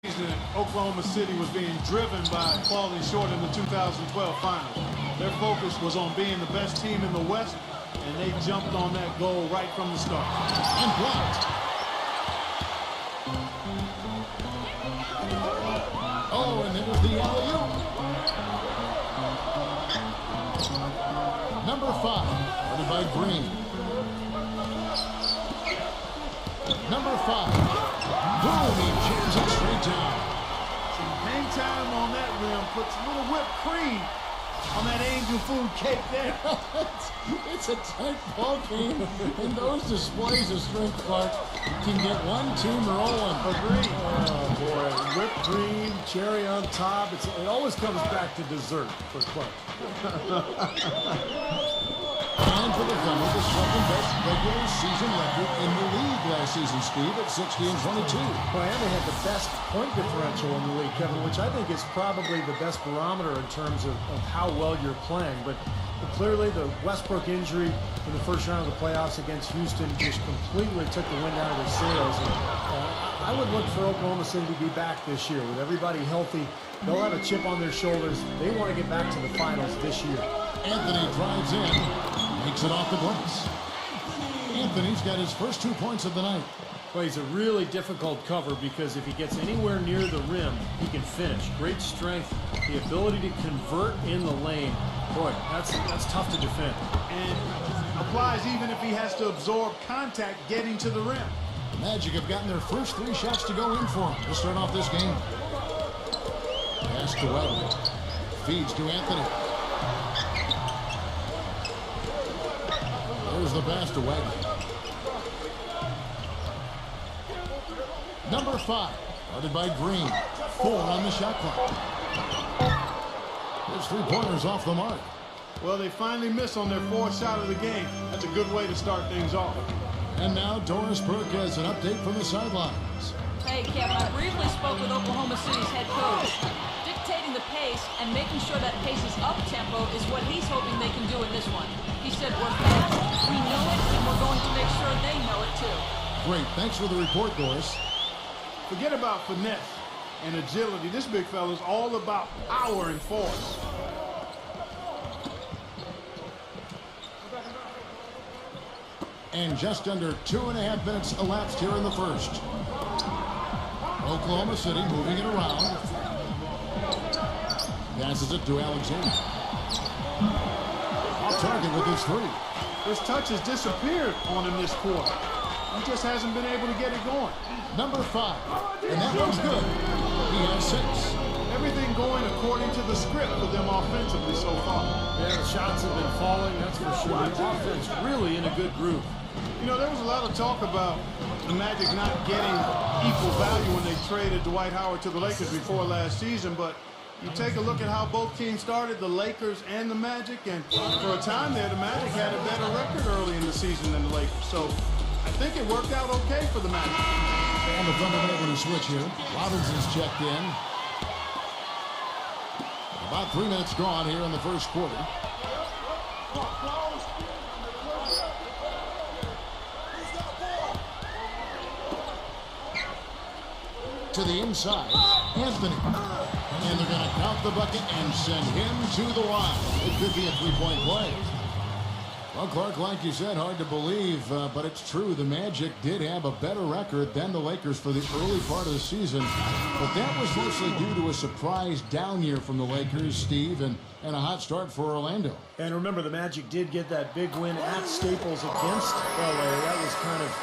Oklahoma City was being driven by falling short in the 2012 finals. Their focus was on being the best team in the West, and they jumped on that goal right from the start. And blocked. Oh, and there's the alley-oop. Number 5, guarded by Green. Number 5. Boom, he jams it straight down. Some hang time on that rim, puts a little whipped cream on that angel food cake there. It's a tight ball game, and those displays of strength, Clark, can get one team rolling. Agreed. Oh, boy. Whipped cream, cherry on top. It always comes back to dessert for Clark. And for the Thunder, the second-best regular season record in the league last season, Steve, at 60-22. Well, and they had the best point differential in the league, Kevin, which I think is probably the best barometer in terms of how well you're playing. But clearly, the Westbrook injury in the first round of the playoffs against Houston just completely took the wind out of their sails. And, I would look for Oklahoma City to be back this year. With everybody healthy, they'll have a chip on their shoulders. They want to get back to the finals this year. Anthony drives in, makes it off the glass. Anthony's got his first 2 points of the night. Well, he's a really difficult cover because if he gets anywhere near the rim, he can finish. Great strength, the ability to convert in the lane. Boy, that's tough to defend. And applies even if he has to absorb contact getting to the rim. Magic have gotten their first 3 shots to go in for him to start off this game. Pass to Webb. Feeds to Anthony. There's the pass to Webb. Number 5, guarded by Green. 4 on the shot clock. There's 3-pointers off the mark. Well, they finally miss on their 4th shot of the game. That's a good way to start things off. And now Doris Burke has an update from the sidelines. Hey, Kevin, I briefly spoke with Oklahoma City's head coach. Dictating the pace and making sure that pace is up-tempo is what he's hoping they can do in this one. He said, we're fast, we know it, and we're going to make sure they know it too. Great. Thanks for the report, Doris. Forget about finesse and agility. This big fella's all about power and force. And just under 2.5 minutes elapsed here in the first. Oklahoma City moving it around. Passes it to Alexander. Off target with his 3. His touch has disappeared on him this quarter. He just hasn't been able to get it going. Number 5. And that one's good. He has 6. Everything going according to the script for them offensively so far. Yeah, the shots have been falling, that's for sure. The offense really in a good groove. You know, there was a lot of talk about the Magic not getting equal value when they traded Dwight Howard to the Lakers before last season, but you take a look at how both teams started, the Lakers and the Magic, and for a time there, the Magic had a better record early in the season than the Lakers. So I think it worked out okay for the Magic. And the Thunder able to switch here. Robinson's checked in. About 3 minutes gone here in the first quarter. To the inside, Anthony. And they're going to count the bucket and send him to the line. It could be a 3-point play. Well, Clark, like you said, hard to believe, but it's true. The Magic did have a better record than the Lakers for the early part of the season. But that was mostly due to a surprise down year from the Lakers, Steve, and a hot start for Orlando. And remember, the Magic did get that big win at Staples against LA. That was kind of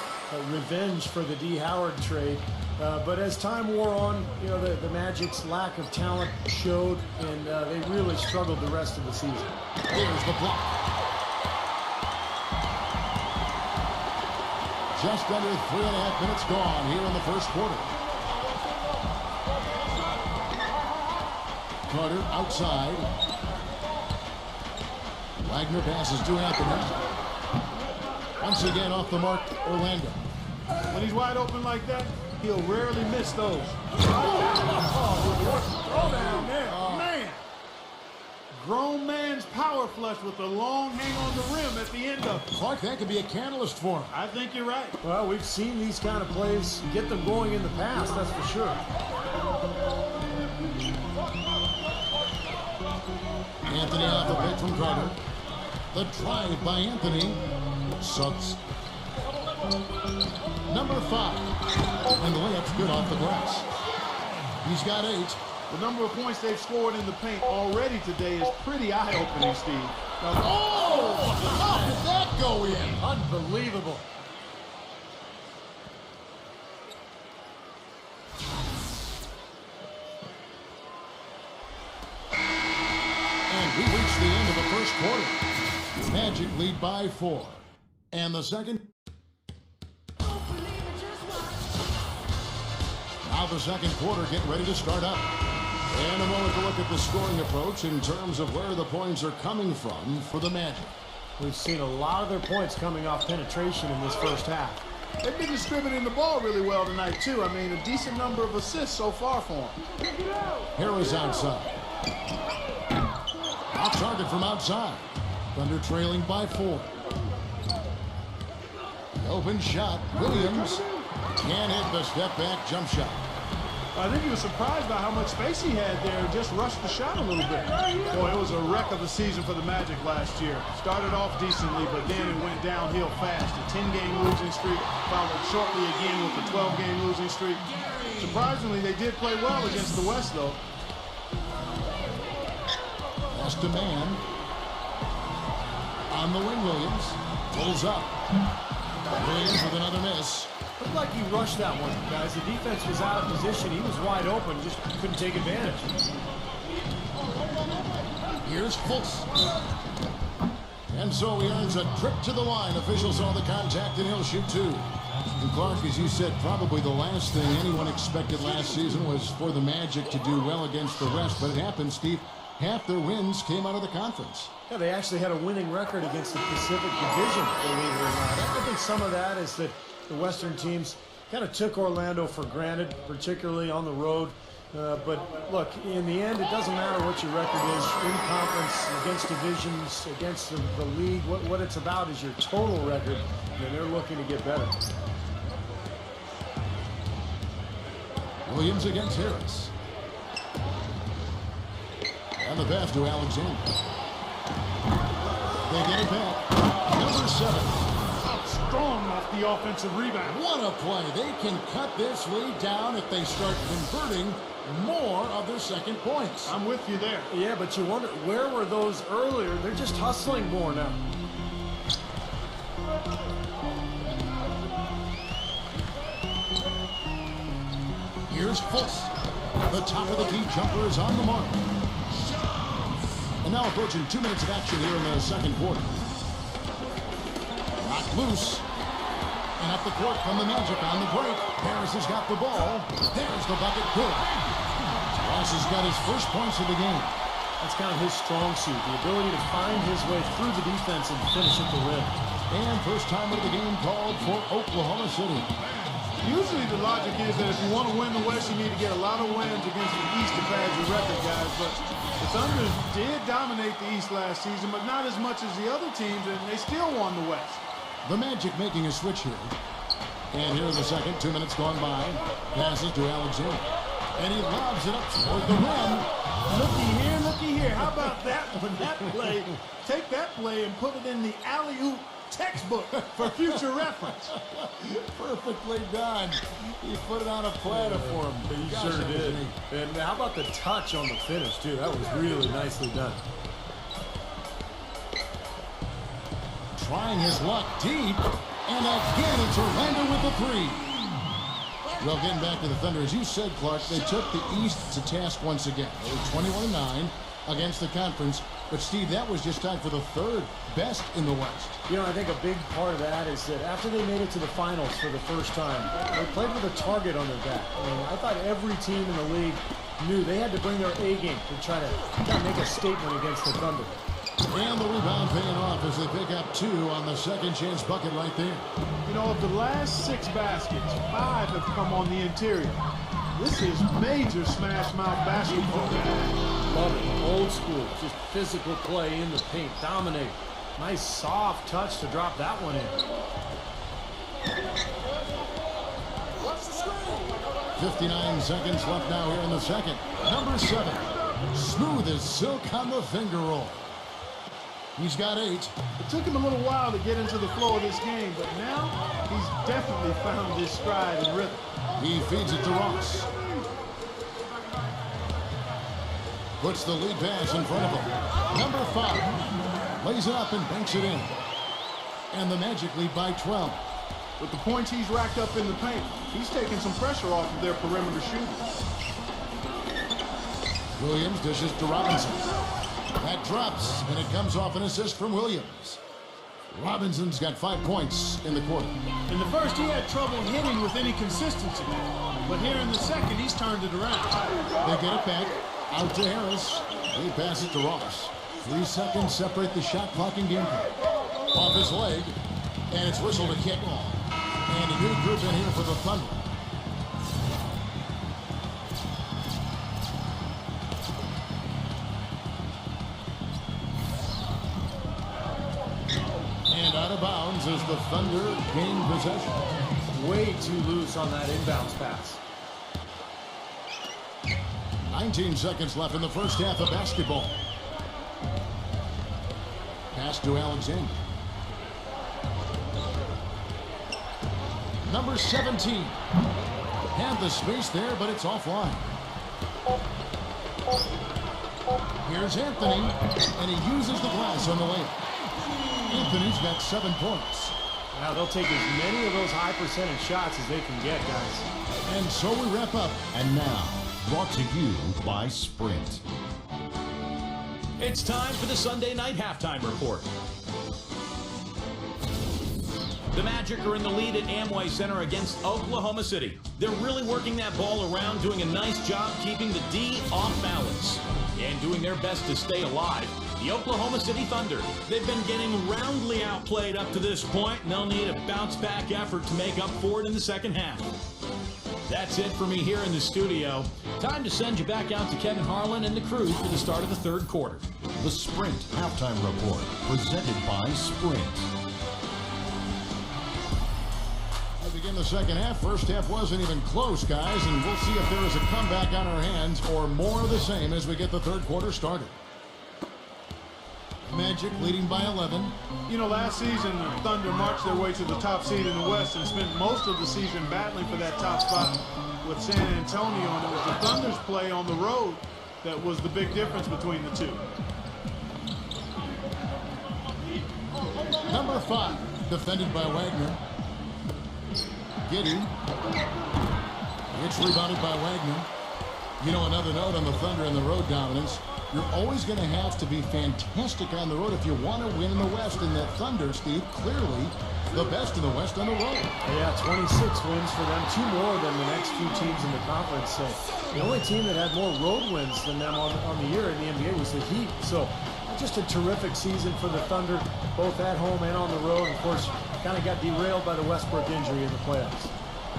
revenge for the D. Howard trade. But as time wore on, you know, the Magic's lack of talent showed, and they really struggled the rest of the season. Here's the block. Just under 3.5 minutes gone here in the first quarter. Carter outside. Wagner passes to Anthony. Once again off the mark, Orlando. When he's wide open like that, he'll rarely miss those. Throw down there. Man. Grown man's power flush with a long hang on the rim at the end of it. Clark, that could be a catalyst for him. I think you're right. Well, we've seen these kind of plays get them going in the past, that's for sure. Anthony off the pick from Carter. The drive by Anthony. Suggs. Number 5. And the layup's good off the glass. He's got 8. The number of points they've scored in the paint already today is pretty eye-opening, Steve. Now, How did that go in? Unbelievable. And we reach the end of the first quarter. Magic lead by 4. And the second. Now the second quarter getting ready to start up. And a moment to look at the scoring approach in terms of where the points are coming from for the Magic. We've seen a lot of their points coming off penetration in this first half. they've been distributing the ball really well tonight, too. I mean, a decent number of assists so far for them. Harris outside. Off target from outside. Thunder trailing by 4. The open shot. Williams can't hit the step back jump shot. I think he was surprised by how much space he had there and just rushed the shot a little bit. Boy, it was a wreck of a season for the Magic last year. Started off decently, but then it went downhill fast. A 10-game losing streak, followed shortly again with a 12-game losing streak. Surprisingly, they did play well against the West, though. Pass to man. On the wing, Williams. Pulls up. Williams with another miss. Looked like he rushed that one, guys. The defense was out of position. He was wide open, just couldn't take advantage. Here's Fultz. And so he earns a trip to the line. Officials saw the contact, and he'll shoot 2. And Clark, as you said, probably the last thing anyone expected last season was for the Magic to do well against the West. But it happened, Steve. Half their wins came out of the conference. Yeah, they actually had a winning record against the Pacific Division, believe it or not. I think some of that is that the Western teams kind of took Orlando for granted, particularly on the road. But look, in the end, it doesn't matter what your record is in conference, against divisions, against the league. What it's about is your total record, and they're looking to get better. Williams against Harris. And the pass to Alexander. They get it back. Number 7. Strong off the offensive rebound. What a play. They can cut this lead down if they start converting more of their second points. I'm with you there. Yeah, but you wonder, where were those earlier? They're just hustling more now. Here's Fultz. The top of the key jumper is on the mark. And now approaching 2 minutes of action here in the second quarter. Knocked loose. And up the court from the Magic on the break. Harris has got the ball. There's the bucket. Good. Ross has got his first points of the game. That's kind of his strong suit, the ability to find his way through the defense and finish at the rim. And first time of the game called for Oklahoma City. Usually the logic is that if you want to win the West, you need to get a lot of wins against the East to pad your record, guys. But the Thunder did dominate the East last season, but not as much as the other teams, and they still won the West. The Magic making a switch here. And here's the second. 2 minutes gone by. Passes to Alexander. And he lobs it up toward the rim. Looky here. How about that one? That play. Take that play and put it in the alley-oop textbook for future reference. Perfectly done. He put it on a platter for him. He sure did. And how about the touch on the finish, too? That was really nicely done. Trying his luck deep. And again, it's Orlando with the 3. Well, getting back to the Thunder, as you said, Clark, they took the East to task once again. They were 21-9 against the conference. But, Steve, that was just tied for the 3rd best in the West. You know, I think a big part of that is that after they made it to the finals for the first time, they played with a target on their back. I mean, I thought every team in the league knew they had to bring their A game to try to make a statement against the Thunder. And the rebound paying off as they pick up 2 on the second chance bucket right there. You know, of the last 6 baskets, 5 have come on the interior. This is major smash mouth basketball. Love it. Old school. Just physical play in the paint. Dominate. Nice soft touch to drop that one in. 59 seconds left now here in the second. Number 7. Smooth as silk on the finger roll. He's got 8. It took him a little while to get into the flow of this game, but now he's definitely found his stride and rhythm. He feeds it to Ross. Puts the lead pass in front of him. Number 5 lays it up and banks it in. And the Magic lead by 12. With the points he's racked up in the paint, he's taking some pressure off of their perimeter shooters. Williams dishes to Robinson. That drops, and it comes off an assist from Williams. Robinson's got 5 points in the quarter. In the first, he had trouble hitting with any consistency. But here in the second, he's turned it around. They get it back. Out to Harris. He passes to Ross. 3 seconds separate the shot clock and game clock. Off his leg, and it's whistled a kick. And a new group in here for the Thunder. And out of bounds as the Thunder gain possession. Way too loose on that inbounds pass. 19 seconds left in the first half of basketball. Pass to Alexander. Number 17. Had the space there, but it's offline. Here's Anthony, and he uses the glass on the layup. Anthony's got 7 points. Now they'll take as many of those high percentage shots as they can get, guys. And so we wrap up. And now, brought to you by Sprint. It's time for the Sunday night halftime report. The Magic are in the lead at Amway Center against Oklahoma City. They're really working that ball around, doing a nice job keeping the D off balance and doing their best to stay alive. The Oklahoma City Thunder, they've been getting roundly outplayed up to this point, and they'll need a bounce-back effort to make up for it in the second half. That's it for me here in the studio. Time to send you back out to Kevin Harlan and the crew for the start of the third quarter. The Sprint halftime report, presented by Sprint. We begin the second half. First half wasn't even close, guys, and we'll see if there is a comeback on our hands or more of the same as we get the third quarter started. Magic leading by 11. You know, last season, the Thunder marched their way to the top seed in the West and spent most of the season battling for that top spot with San Antonio, and it was the Thunder's play on the road that was the big difference between the two. Number 5, defended by Wagner. Giddey. It's rebounded by Wagner. You know, another note on the Thunder and the road dominance. You're always going to have to be fantastic on the road if you want to win in the West. And that Thunder, Steve, clearly the best in the West on the road. Yeah, 26 wins for them, 2 more than the next 2 teams in the conference. So the only team that had more road wins than them on the year in the NBA was the Heat. So just a terrific season for the Thunder, both at home and on the road. Of course, kind of got derailed by the Westbrook injury in the playoffs.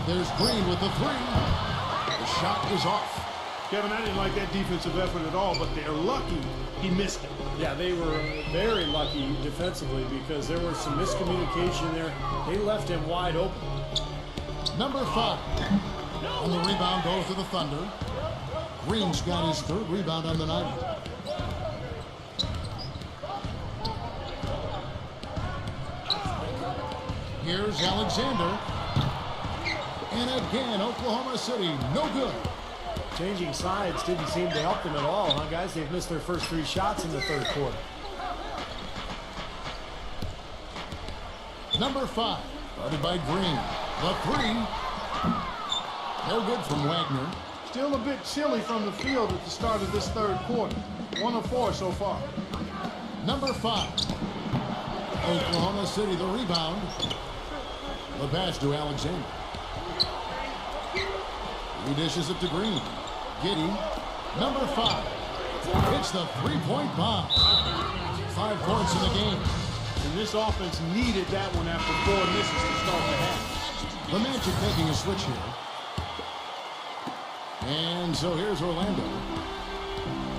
There's Green with the 3. The shot is off. Kevin, I didn't like that defensive effort at all, but they're lucky he missed it. Yeah, they were very lucky defensively because there was some miscommunication there. They left him wide open. Number 5. On the rebound goes to the Thunder. Green's got his 3rd rebound on the night. Here's Alexander. And again, Oklahoma City, no good. Changing sides didn't seem to help them at all, huh, guys? They've missed their first 3 shots in the third quarter. Number 5, guarded by Green. The 3. No good from Wagner. Still a bit chilly from the field at the start of this third quarter. 1 of 4 so far. Number 5. Oklahoma City, the rebound. The pass to Alexander. He dishes it to Green. Giddey, number 5. It's the 3-point bomb. 5 points in the game. And this offense needed that one after 4 misses to start the half. The Magic making a switch here. And so here's Orlando.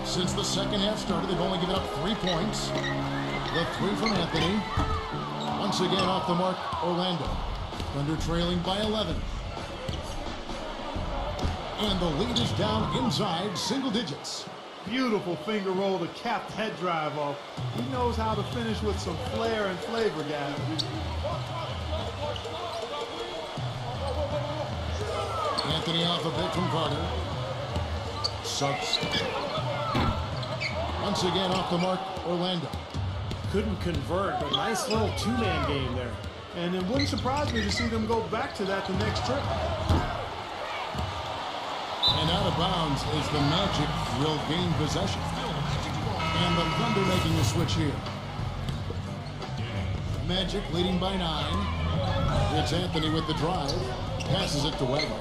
Since the second half started, they've only given up 3 points. The 3 from Anthony. Once again off the mark, Orlando. Thunder trailing by 11. And the lead is down inside single digits. Beautiful finger roll to cap that drive off. He knows how to finish with some flair and flavor, guys. Anthony off a bit from Carter. Sucks. Once again off the mark, Orlando. Couldn't convert, but nice little two-man game there. And it wouldn't surprise me to see them go back to that the next trip. And out of bounds is the Magic. Will gain possession. And the Thunder making a switch here. Magic leading by 9. It's Anthony with the drive. Passes it to Wagner.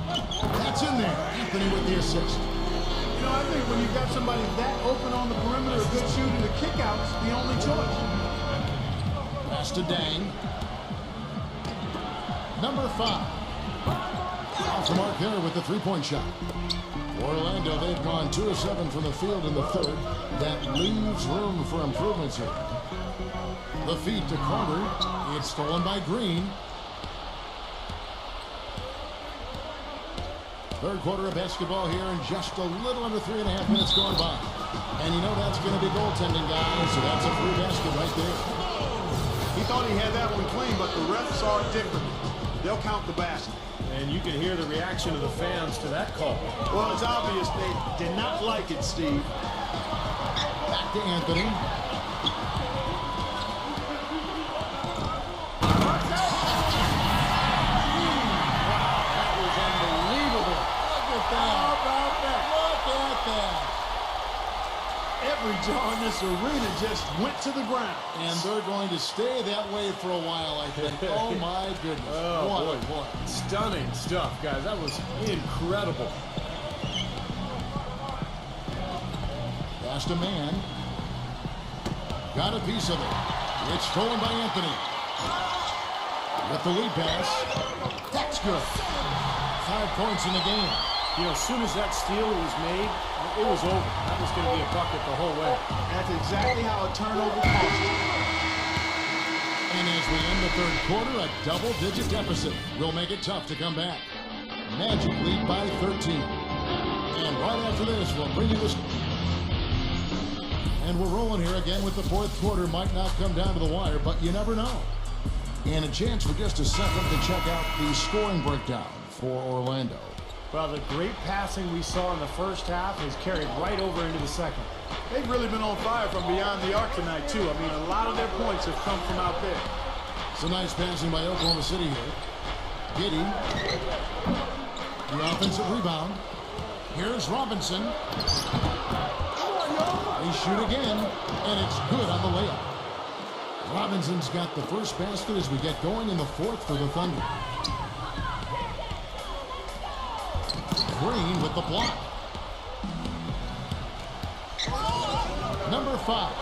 That's in there. Anthony with the assist. You know, I think when you've got somebody that open on the perimeter, a good shooting, the kickout's the only choice. Pass to Dang. Number 5. Off the mark there with the three-point shot. Orlando, they've gone 2 of 7 from the field in the third. That leaves room for improvements here. The feed to Carter. It's stolen by Green. Third quarter of basketball here, and just a little under 3.5 minutes going by. And you know that's going to be goaltending, guys, so that's a free basket right there. He thought he had that one clean, but the refs are different. They'll count the basket. And you can hear the reaction of the fans to that call. Well, it's obvious they did not like it, Steve. Back to Anthony. How about that? Look at that. Every jaw in this arena just went to the ground. And they're going to stay that way for a while, I think. Oh, my goodness. Oh, what boy. a play. Stunning stuff, guys. That was incredible. Pass to Man. Got a piece of it. It's stolen by Anthony. With the lead pass. That's good. 5 points in the game. You know, as soon as that steal was made, it was over. That was going to be a bucket the whole way. That's exactly how a turnover costs. And as we end the third quarter, a double-digit deficit will make it tough to come back. Magic lead by 13. And right after this, we'll bring you this. And we're rolling here again with the fourth quarter. Might not come down to the wire, but you never know. And a chance for just a second to check out the scoring breakdown for Orlando. Well, the great passing we saw in the first half has carried right over into the second. They've really been on fire from beyond the arc tonight, too. I mean, a lot of their points have come from out there. Some nice passing by Oklahoma City here. Giddy. The offensive rebound. Here's Robinson. They shoot again, and it's good on the layup. Robinson's got the first basket as we get going in the fourth for the Thunder. Green with the block. Number 5.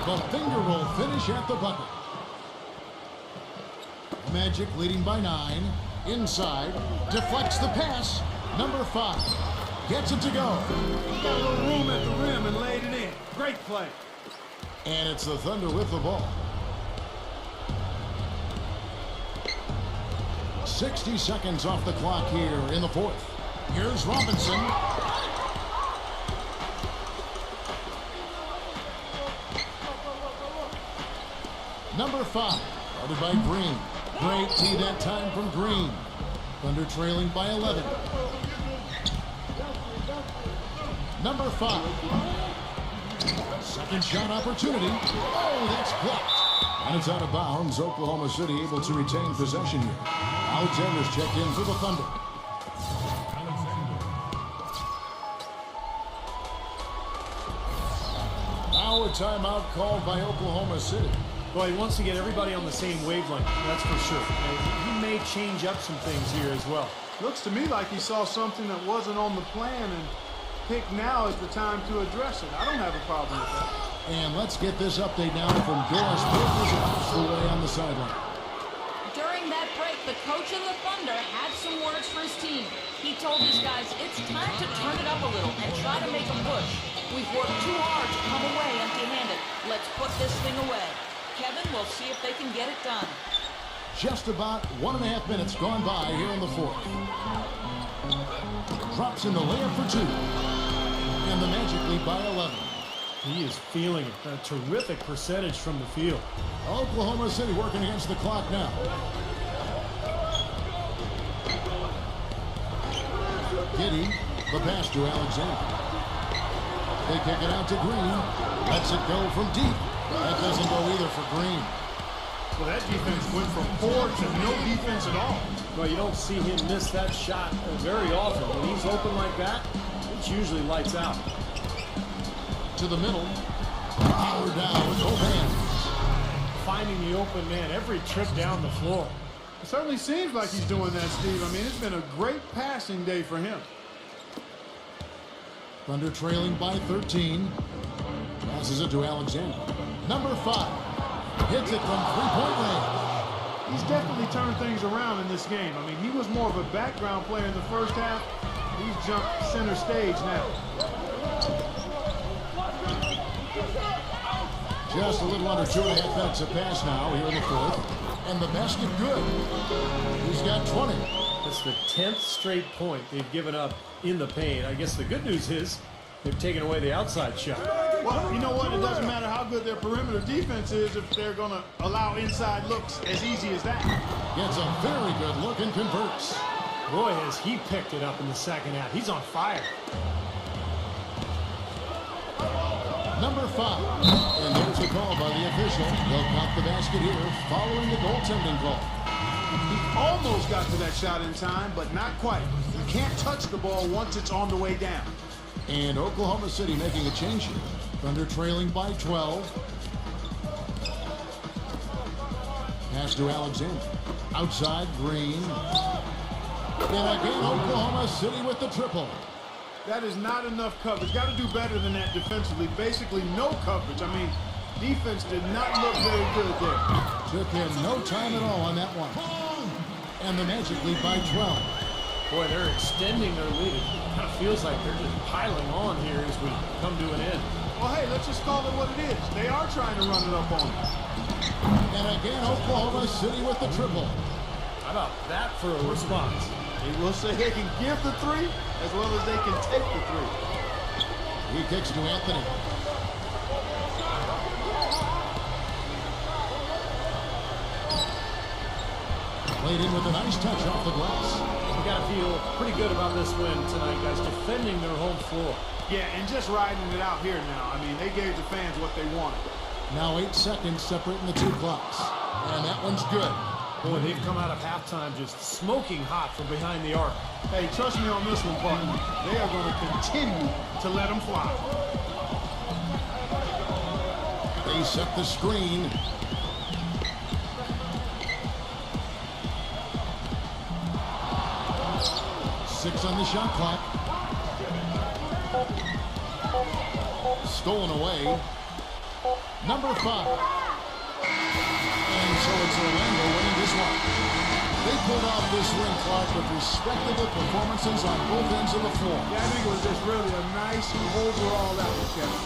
The finger roll finish at the bucket. Magic leading by 9. Inside. Deflects the pass. Number 5. Gets it to go. Got a little room at the rim and laid it in. Great play. And it's the Thunder with the ball. 60 seconds off the clock here in the fourth. Here's Robinson. Number 5, guarded by Green. Great tee that time from Green. Thunder trailing by 11. Number 5. Second shot opportunity. Oh, that's blocked. And it's out of bounds. Oklahoma City able to retain possession here. Alexander's checked in for the Thunder. Now a timeout called by Oklahoma City. Well, he wants to get everybody on the same wavelength, that's for sure. He may change up some things here as well. Looks to me like he saw something that wasn't on the plan and picked now is the time to address it. I don't have a problem with that. And let's get this update now from Doris Burgess away on the sideline. During that break, the coach of the Thunder had some words for his team. He told his guys it's time to turn it up a little and try to make a push. We've worked too hard to come away empty-handed. Let's put this thing away. Kevin, we'll see if they can get it done. Just about 1.5 minutes gone by here in the fourth. Drops in the layup for 2. And the Magic lead by 11. He is feeling a terrific percentage from the field. Oklahoma City working against the clock now. Giddy, the pass to Alexander. They kick it out to Green. Lets it go from deep. That doesn't go either for Green. Well, that defense went from poor to no defense at all. Well, you don't see him miss that shot very often. When he's open like that, it's usually lights out. To the middle. Power down with both hands. Finding the open man every trip down the floor. It certainly seems like he's doing that, Steve. I mean, it's been a great passing day for him. Thunder trailing by 13. Passes it to Alexander. Number 5. Hits it from three-point range. He's definitely turned things around in this game. I mean, he was more of a background player in the first half. He's jumped center stage now. Just a little under 2.5 minutes to pass now here in the fourth. And the basket good. He's got 20. It's the 10th straight point they've given up in the paint. I guess the good news is they've taken away the outside shot. Well, you know what? It doesn't matter how good their perimeter defense is if they're going to allow inside looks as easy as that. Gets a very good look and converts. Boy, has he picked it up in the second half. He's on fire. Number 5. And there's a call by the official. They'll count the basket here following the goaltending call. He almost got to that shot in time, but not quite. You can't touch the ball once it's on the way down. And Oklahoma City making a change here. Thunder trailing by 12. Pass to Alexander. Outside, Green. And again, Oklahoma City with the triple. That is not enough coverage. Got to do better than that defensively. Basically, no coverage. I mean, defense did not look very good there. Took him no time at all on that one. And the Magic lead by 12. Boy, they're extending their lead. It kind of feels like they're just piling on here as we come to an end. Well, hey, let's just call it what it is. They are trying to run it up on us. And again, Oklahoma City with the triple. How about that for a response? They will say they can give the 3 as well as they can take the 3. He kicks to Anthony. Played in with a nice touch off the glass. You got to feel pretty good about this win tonight, guys, defending their home floor. Yeah, and just riding it out here now. I mean, they gave the fans what they wanted. Now 8 seconds separating the 2 clocks. And that one's good. Boy, they've come out of halftime just smoking hot from behind the arc. Hey, trust me on this one, partner. They are going to continue to let them fly. They set the screen. Six on the shot clock. Stolen away. Number 5. And so it's Orlando winning this one. They pulled off this win, Clark, with respectable performances on both ends of the floor. Yeah, I think it was just really a nice overall effort, Kevin.